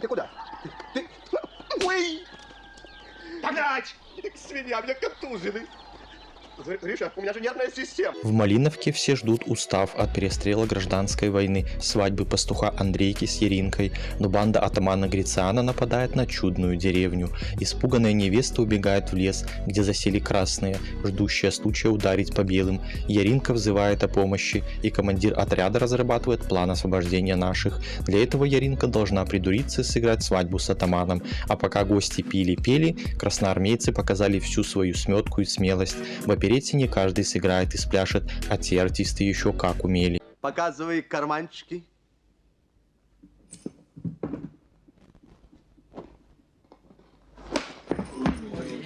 Ты куда? Ты... Ой! Погнать! Свинья, мне контужены. Гриша, у меня же нервная система. В Малиновке все ждут, устав от перестрела гражданской войны, свадьбы пастуха Андрейки с Яринкой, но банда атамана Грициана нападает на чудную деревню. Испуганная невеста убегает в лес, где засели красные, ждущие случая ударить по белым. Яринка взывает о помощи, и командир отряда разрабатывает план освобождения наших. Для этого Яринка должна придуриться и сыграть свадьбу с атаманом. А пока гости пили-пели, красноармейцы показали всю свою сметку и смелость. В оперете не каждый сыграет и спляшет, а те артисты еще как умели. Показывай карманчики.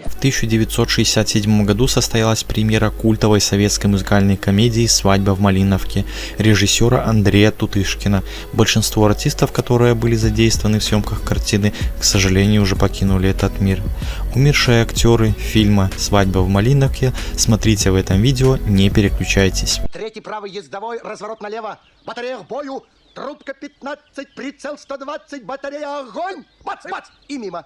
В 1967 году состоялась премьера культовой советской музыкальной комедии «Свадьба в Малиновке» режиссера Андрея Тутышкина. Большинство артистов, которые были задействованы в съемках картины, к сожалению, уже покинули этот мир. Умершие актеры фильма «Свадьба в Малиновке» смотрите в этом видео, не переключайтесь. Третий правый ездовой, разворот налево, батарея к бою, трубка 15, прицел 120, батарея огонь, бац, бац, и мимо.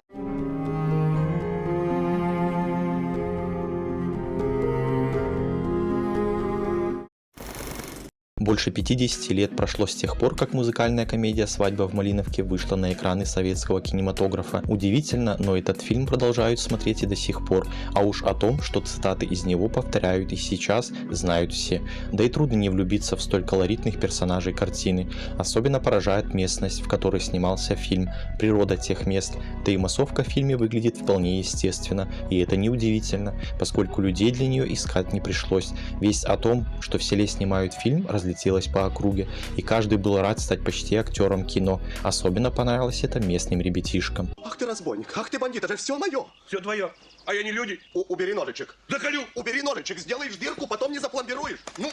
Больше 50 лет прошло с тех пор, как музыкальная комедия «Свадьба в Малиновке» вышла на экраны советского кинематографа. Удивительно, но этот фильм продолжают смотреть и до сих пор. А уж о том, что цитаты из него повторяют и сейчас, знают все. Да и трудно не влюбиться в столь колоритных персонажей картины. Особенно поражает местность, в которой снимался фильм, природа тех мест. Да и массовка в фильме выглядит вполне естественно. И это неудивительно, поскольку людей для нее искать не пришлось. Весть о том, что в селе снимают фильм, разлетелась по округе, и каждый был рад стать почти актером кино. Особенно понравилось это местным ребятишкам. Ах ты разбойник, ах ты бандит, это же все мое. Все твое. А я не люди. Убери ножичек. Заколю. Убери ножичек, сделаешь дырку, потом не запломбируешь. Ну.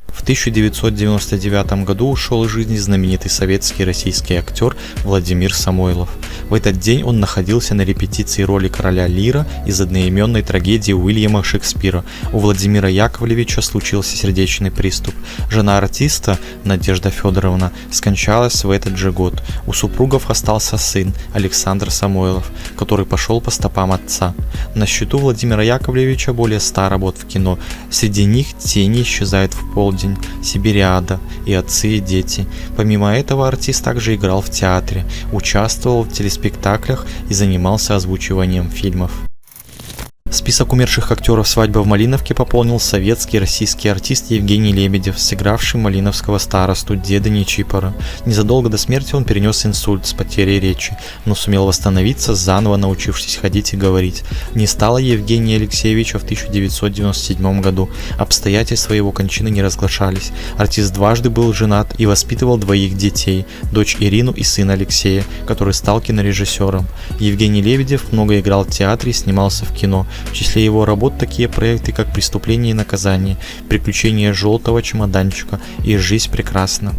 В 1999 году ушел из жизни знаменитый советский и российский актер Владимир Самойлов. В этот день он находился на репетиции роли короля Лира из одноименной трагедии Уильяма Шекспира. У Владимира Яковлевича случился сердечный приступ. Жена артиста, Надежда Федоровна, скончалась в этот же год. У супругов остался сын, Александр Самойлов, который пошел по стопам отца. На счету Владимира Яковлевича более 100 работ в кино. Среди них «Тени исчезают в полдень», «Сибириада» и «Отцы и дети». Помимо этого артист также играл в театре, участвовал в телеспектаклях и занимался озвучиванием фильмов. Список умерших актеров «Свадьбы в Малиновке» пополнил советский и российский артист Евгений Лебедев, сыгравший малиновского старосту деда Нечипора. Незадолго до смерти он перенес инсульт с потерей речи, но сумел восстановиться, заново научившись ходить и говорить. Не стало Евгения Алексеевича в 1997 году. Обстоятельства его кончины не разглашались. Артист дважды был женат и воспитывал двоих детей, дочь Ирину и сына Алексея, который стал кинорежиссером. Евгений Лебедев много играл в театре и снимался в кино. В числе его работ такие проекты, как «Преступление и наказание», «Приключения желтого чемоданчика» и «Жизнь прекрасна».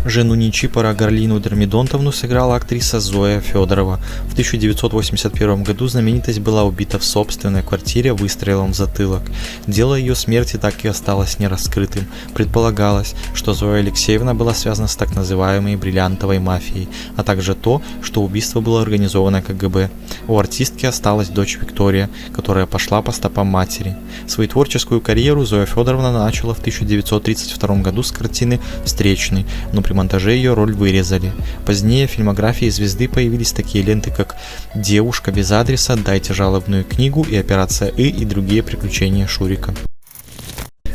Жену Нечипора Гарлину Дермидонтовну сыграла актриса Зоя Федорова. В 1981 году знаменитость была убита в собственной квартире выстрелом в затылок. Дело ее смерти так и осталось нераскрытым. Предполагалось, что Зоя Алексеевна была связана с так называемой бриллиантовой мафией, а также то, что убийство было организовано КГБ. У артистки осталась дочь Виктория, которая пошла по стопам матери. Свою творческую карьеру Зоя Федоровна начала в 1932 году с картины «Встречный», но при монтаже ее роль вырезали. Позднее в фильмографии звезды появились такие ленты, как «Девушка без адреса», «Дайте жалобную книгу» и «Операция И» и другие приключения Шурика.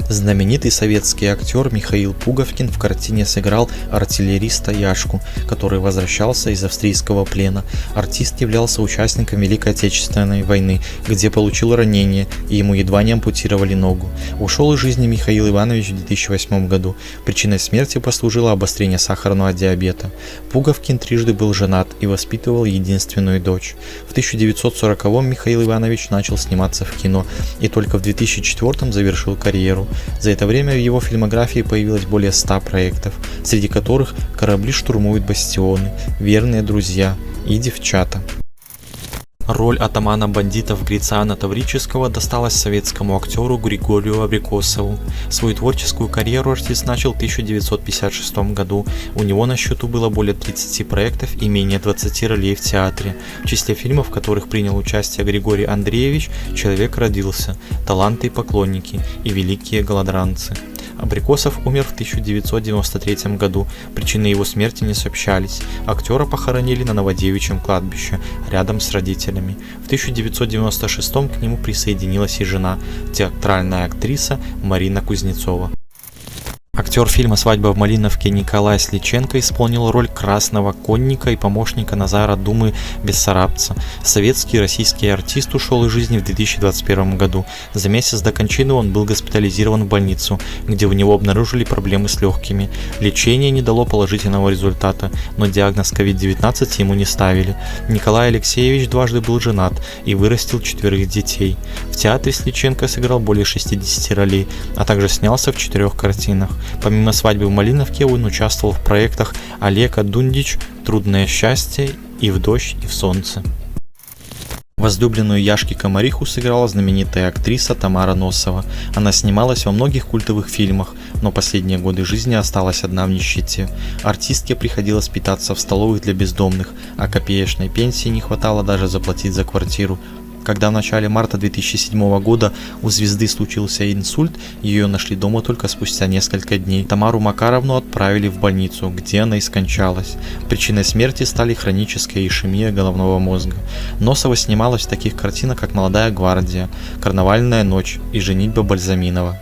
Знаменитый советский актер Михаил Пуговкин в картине сыграл артиллериста Яшку, который возвращался из австрийского плена. Артист являлся участником Великой Отечественной войны, где получил ранение, и ему едва не ампутировали ногу. Ушел из жизни Михаил Иванович в 2008 году. Причиной смерти послужило обострение сахарного диабета. Пуговкин трижды был женат и воспитывал единственную дочь. В 1940-м Михаил Иванович начал сниматься в кино и только в 2004-м завершил карьеру. За это время в его фильмографии появилось более 100 проектов, среди которых «Корабли штурмуют бастионы», «Верные друзья» и «Девчата». Роль атамана бандитов Грициана Таврического досталась советскому актеру Григорию Абрикосову. Свою творческую карьеру артист начал в 1956 году. У него на счету было более 30 проектов и менее 20 ролей в театре. В числе фильмов, в которых принял участие Григорий Андреевич, «Человек родился», «Таланты и поклонники» и «Великие голодранцы». Абрикосов умер в 1993 году, причины его смерти не сообщались. Актера похоронили на Новодевичьем кладбище, рядом с родителями. В 1996 к нему присоединилась и жена, театральная актриса Марина Кузнецова. Актер фильма «Свадьба в Малиновке» Николай Сличенко исполнил роль красного конника и помощника Назара Думы Бессарабца. Советский и российский артист ушел из жизни в 2021 году. За месяц до кончины он был госпитализирован в больницу, где у него обнаружили проблемы с легкими. Лечение не дало положительного результата, но диагноз COVID-19 ему не ставили. Николай Алексеевич дважды был женат и вырастил 4 детей. В театре Сличенко сыграл более 60 ролей, а также снялся в 4 картинах. Помимо «Свадьбы в Малиновке» он участвовал в проектах Олега Дундич, «Трудное счастье» и «В дождь и в солнце». Возлюбленную Яшки Комариху сыграла знаменитая актриса Тамара Носова. Она снималась во многих культовых фильмах, но последние годы жизни осталась одна в нищете. Артистке приходилось питаться в столовых для бездомных, а копеечной пенсии не хватало даже заплатить за квартиру. Когда в начале марта 2007 года у звезды случился инсульт, ее нашли дома только спустя несколько дней. Тамару Макаровну отправили в больницу, где она и скончалась. Причиной смерти стали хроническая ишемия головного мозга. Носова снималась в таких картинах, как «Молодая гвардия», «Карнавальная ночь» и «Женитьба Бальзаминова».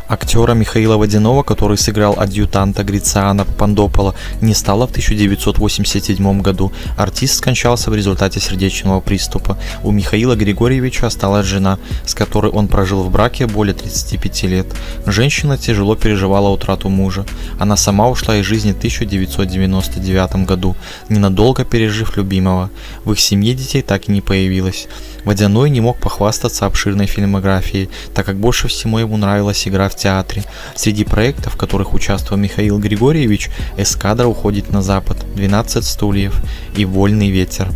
Актера Михаила Водянова, который сыграл адъютанта Грициана Пандопола, не стало в 1987 году. Артист скончался в результате сердечного приступа. У Михаила Григорьевича осталась жена, с которой он прожил в браке более 35 лет. Женщина тяжело переживала утрату мужа. Она сама ушла из жизни в 1999 году, ненадолго пережив любимого. В их семье детей так и не появилось. Водяной не мог похвастаться обширной фильмографией, так как больше всего ему нравилась игра в театре. Среди проектов, в которых участвовал Михаил Григорьевич, «Эскадра уходит на запад», «12 стульев» и «Вольный ветер».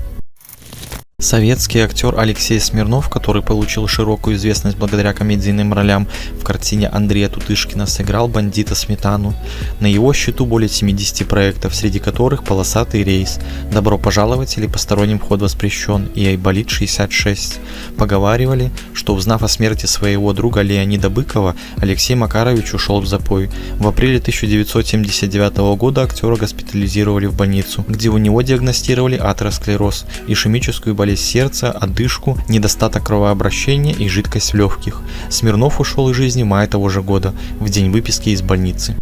Советский актер Алексей Смирнов, который получил широкую известность благодаря комедийным ролям в картине Андрея Тутышкина, сыграл бандита Сметану. На его счету более 70 проектов, среди которых «Полосатый рейс», «Добро пожаловать» или «Посторонним вход воспрещен» и «Айболит 66». Поговаривали, что, узнав о смерти своего друга Леонида Быкова, Алексей Макарович ушел в запой. В апреле 1979 года актера госпитализировали в больницу, где у него диагностировали атеросклероз, ишемическую болезнь сердца, одышку, недостаток кровообращения и жидкость в легких. Смирнов ушел из жизни в мае того же года, в день выписки из больницы.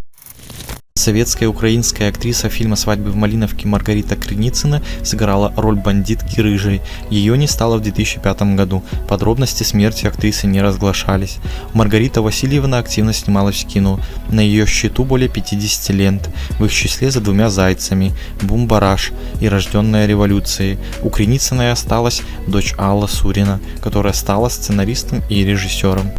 Советская и украинская актриса фильма «Свадьбы в Малиновке» Маргарита Криницына сыграла роль бандитки Рыжей. Ее не стало в 2005 году. Подробности смерти актрисы не разглашались. Маргарита Васильевна активно снималась в кино. На ее счету более 50 лент. В их числе «За двумя зайцами», «Бум-бараш» и «Рожденная революцией». У Криницыной осталась дочь Алла Сурина, которая стала сценаристом и режиссером.